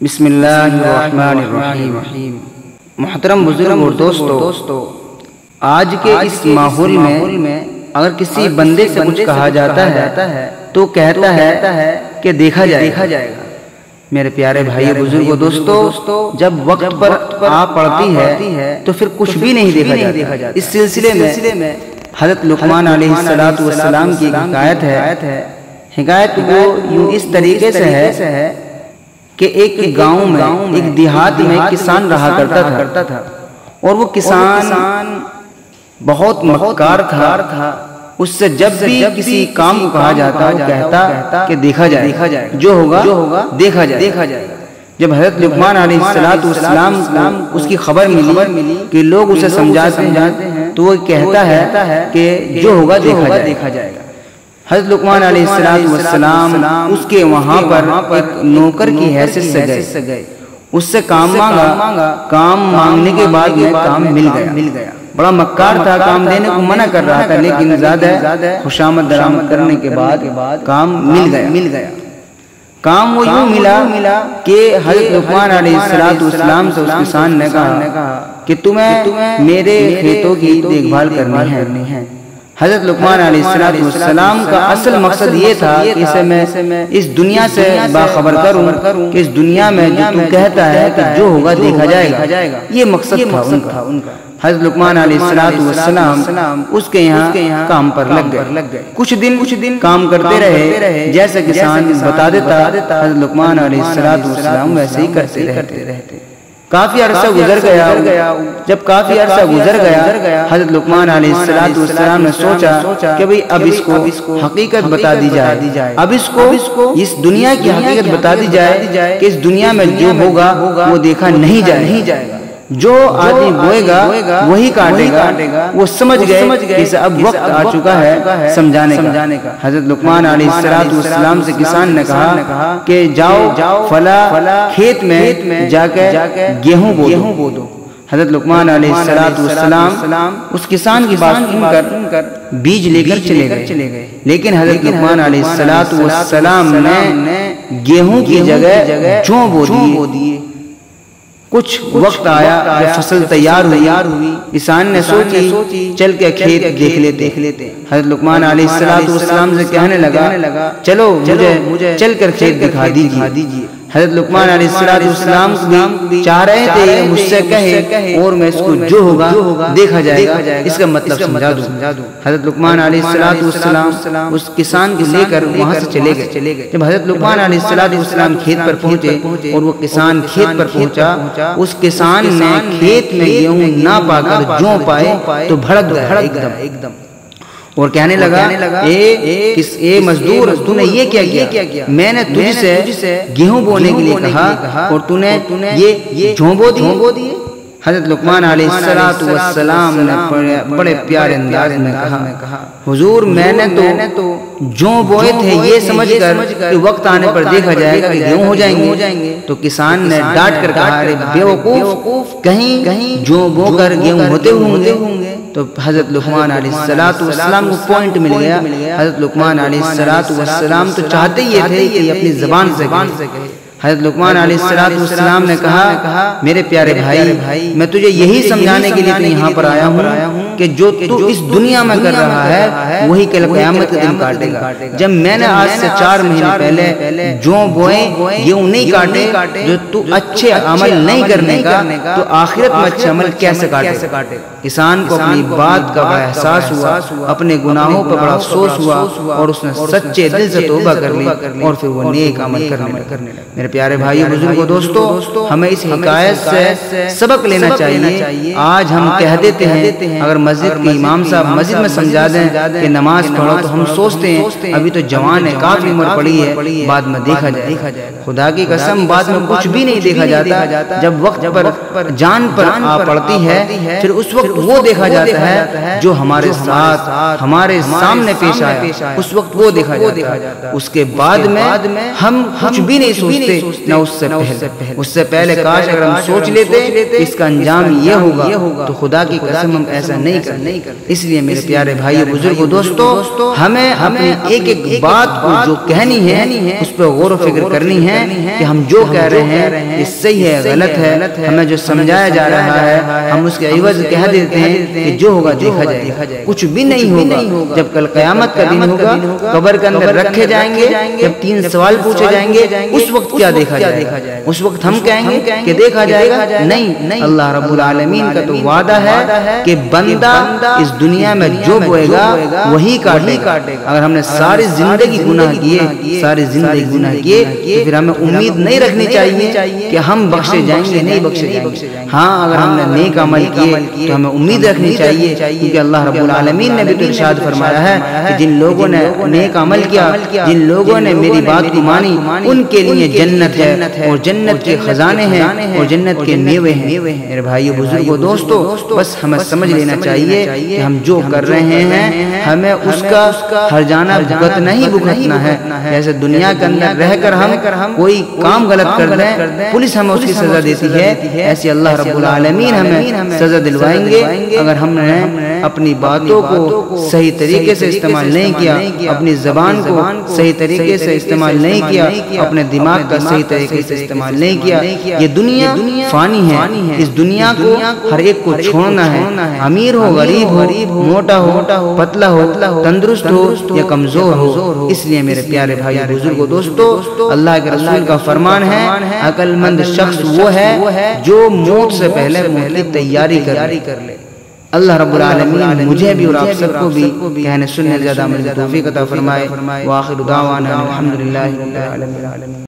بسم اللہ الرحمن الرحیم۔ محترم بزرگ اور دوستو، آج کے اس ماحول میں اگر کسی بندے سے کچھ کہا جاتا ہے تو کہتا ہے کہ دیکھا جائے گا۔ میرے پیارے بھائی بزرگ و دوستو، جب وقت پر آ پڑتی ہے تو پھر کچھ بھی نہیں دیکھا جاتا۔ اس سلسلے میں حضرت لقمان علیہ السلام کی حکایت ہے۔ حکایت وہ یوں اس طریقے سے ہے کہ ایک گاؤں میں، ایک دیہات میں کسان رہا کرتا تھا، اور وہ کسان بہت مکار تھا۔ اس سے جب بھی کسی کام کو کہا جاتا وہ کہتا کہ دیکھا جائے، جو ہوگا دیکھا جائے گا۔ جب حضرت لقمان علیہ السلام کو اس کی خبر ملی کہ لوگ اسے سمجھاتے ہیں تو وہ کہتا ہے کہ جو ہوگا دیکھا جائے گا۔ حضرت لقمان علیہ السلام اس کے وہاں پر ایک نوکر کی حیثیت سے گئے، اس سے کام مانگا۔ کام مانگنے کے بعد میں کام مل گیا۔ بڑا مکار تھا، کام دینے کو منع کر رہا تھا، لیکن زیادہ خوشامد درآمد کرنے کے بعد کام مل گیا۔ کام وہ یوں ملا کہ حضرت لقمان علیہ السلام سے اس کسان نے کہا کہ تمہیں میرے کھیتوں کی دیکھ بھال کرنی ہے۔ حضرت لقمان علیہ السلام کا اصل مقصد یہ تھا کہ اسے میں اس دنیا سے باخبر کروں کہ اس دنیا میں جو تو کہتا ہے کہ جو ہوگا دیکھا جائے گا، یہ مقصد تھا ان کا۔ حضرت لقمان علیہ السلام اس کے یہاں کام پر لگ گئے۔ کچھ دن کام کرتے رہے، جیسے کسان بتا دیتا حضرت لقمان علیہ السلام ویسے ہی کرتے رہتے۔ کافی عرصہ گزر گیا۔ جب کافی عرصہ گزر گیا، حضرت لقمان علیہ السلام نے سوچا کہ اب اس کو حقیقت بتا دی جائے، اب اس کو اس دنیا کی حقیقت بتا دی جائے کہ اس دنیا میں جو ہوگا وہ دیکھا نہیں جائے گا۔ جو آدمی بوئے گا وہی کاٹے گا۔ وہ سمجھ گئے کہ اب وقت آ چکا ہے سمجھانے کا۔ حضرت لقمان علیہ السلام سے کسان نے کہا کہ جاؤ فلاں کھیت میں جا کے گیہوں بو دو۔ حضرت لقمان علیہ السلام اس کسان کی بات سن کر بیج لے کر چلے گئے، لیکن حضرت لقمان علیہ السلام نے گیہوں کی جگہ جوں بو دیے۔ کچھ وقت آیا، جب فصل تیار ہوئی، کسان نے سوچی چل کے کھیت دیکھ لیتے۔ حضرت لقمان علیہ السلام سے کہنے لگا چلو مجھے چل کر کھیت دکھا دیجیے۔ حضرت لقمان علیہ السلام بھی چاہ رہے تھے مجھ سے کہے اور میں اس کو جو ہوگا دیکھا جائے گا اس کا مطلب سمجھا دوں۔ حضرت لقمان علیہ السلام اس کسان کو لے کر وہاں سے چلے گئے۔ جب حضرت لقمان علیہ السلام کھیت پر پہنچے اور وہ کسان کھیت پر پہنچا، اس کسان نے کھیت میں گیہوں نہ پا کر جو پائے تو بھڑک گیا ایک دم، اور کہنے لگا اے مزدور، تو نے یہ کیا کیا؟ میں نے تجھ سے گیہوں بونے کے لیے کہا اور تو نے یہ جوں بو دیے۔ حضرت لقمان علیہ السلام نے بڑے پیارے انداز میں کہا حضور، میں نے تو جوں بوئے تھے یہ سمجھ کر کہ وقت آنے پر دیکھا جائے گا کہ گیہوں ہو جائیں گے۔ تو کسان نے ڈانٹ کر کہا ارے بیوقوف، کہیں جوں بو کر گیہوں ہوتے ہوں گے۔ تو حضرت لقمان علیہ السلام کو پوائنٹ مل گیا۔ حضرت لقمان علیہ السلام تو چاہتے ہی تھے کہ اپنی زبان سے کہے۔ حضرت لقمان علیہ السلام نے کہا میرے پیارے بھائی، میں تجھے یہی سمجھانے کے لیے تو یہاں پر آیا ہوں کہ جو تو اس دنیا میں کر رہا ہے وہی کل قیامت کے دن کاٹے گا۔ جب میں نے آج سے 4 مہینے پہلے جو بوئے گیہوں نہیں کاٹے، جو تو اچھے عمل نہیں کرنے کا، تو آخرت میں اچھے عمل کیسے کاٹے؟ کسان کو اپنی بات کا بڑا احساس ہوا، اپنے گناہوں پر بڑا افسوس ہوا، اور اس نے سچے دل سے توبہ کر لی اور پھر وہ نیک عمل کرنے لگا۔ میرے پیارے بھائی بزرگوں دوستو، ہمیں اس حکایت سے سبق لینا چاہیے۔ آج ہم کہہ دیتے ہیں اگر مسجد کے امام صاحب مسجد میں سمجھا دیں کہ نماز پڑھو تو ہم سوچتے ہیں ابھی تو جوان ہے، کافی عمر پڑی ہے، بعد میں دیکھا جائے گا۔ خدا کی قسم بعد میں کچھ بھی نہیں دیکھا جاتا۔ جب وقت پر جان پر آ پڑتی ہے پھر اس وقت وقت وہ دیکھا جاتا ہے جو ہمارے ساتھ ہمارے سامنے پیش آیا، اس وقت وہ دیکھا جاتا ہے۔ اس کے بعد میں ہم کچھ بھی نہیں سوچتے، نہ اس سے پہلے کاش اگر ہم سوچ لیتے اس کا انجام یہ ہوگا، تو خدا کی قسم ہم ایسا نہیں کرتے۔ اس لیے میرے پیارے بھائیو بزرگوں دوستو، ہمیں اپنی ایک ایک بات کو جو کہنی ہے اس پہ غور و فکر کرنی ہے کہ ہم جو کہہ رہے ہیں یہ صحیح ہے غلط ہے، ہمیں جو سمجھایا جا رہا ہے ہم اس کے عوض کہہ دیتے ہیں کہ جو ہوگا دیکھا جائے گا۔ کچھ بھی نہیں ہوگا۔ جب کل قیامت کا دن ہوگا، قبر کے اندر رکھے جائیں گے، جب 3 سوال پوچھے جائیں گے، اس وقت کیا دیکھا جائے گا؟ اس وقت ہم کہیں گے کہ دیکھا جائے گا؟ نہیں، اللہ رب العالمین کا تو وعدہ ہے کہ بندہ اس دنیا میں جو بوئے گا وہی کاٹے گا۔ اگر ہم نے ساری زندگی گناہ کیے تو پھر ہمیں امید نہیں رکھنی چاہیے کہ ہم بخشے جائیں گے، نہیں بخشے جائیں گے۔ ہاں، اگر ہم نے نیک عمل کیے تو ہمیں امید رکھنی چاہیے، کیونکہ اللہ رب العالمین نے بھی تو ارشاد فرمایا ہے کہ جن لوگوں نے نیک عمل کیا، جن لوگوں نے میری بات کو مانی، ان کے لیے جنت ہے اور جنت کے خزانے ہیں اور جنت کے میوے ہیں۔ میرے بھائیو بزرگوں دوستو، بس ہمیں سمجھ لینا چاہیے کہ ہم جو کر رہے ہیں ہمیں اس کا ہر جانا بھگتنا ہی بھگتنا ہے۔ جیسے دنیا کے اندر رہ کر ہم کوئی کام غلط کر دیں، پولیس ہمیں اس کی سزا دیتی ہے، ایسے اللہ رب العالمین ہمیں سزا دلوائیں گے اگر ہم نے اپنی باتوں کو صحیح طریقے سے استعمال نہیں کیا، اپنی زبان کو صحیح طریقے سے استعمال نہیں کیا، اپنے دماغ کا صحیح طریقے سے استعمال نہیں کیا۔ یہ دنیا فانی ہے، اس دنیا کو ہر ایک کو چھوڑنا ہے، امیر ہو غریب ہو، موٹا ہو پتلا ہو، تندرست ہو یا کمزور ہو۔ اس لیے میرے پیارے بھائی بزرگوں دوستو، اللہ کے رسول کا فرمان ہے عقل مند شخص وہ ہے جو موت سے پہلے موت کی تیاری کر لے۔ اللہ رب العالمین مجھے بھی اور آپ سب کو بھی کہنے سننے زیادہ عمل کی توفیق عطا فرمائے۔ وآخر دعوانا الحمدللہ رب العالمین۔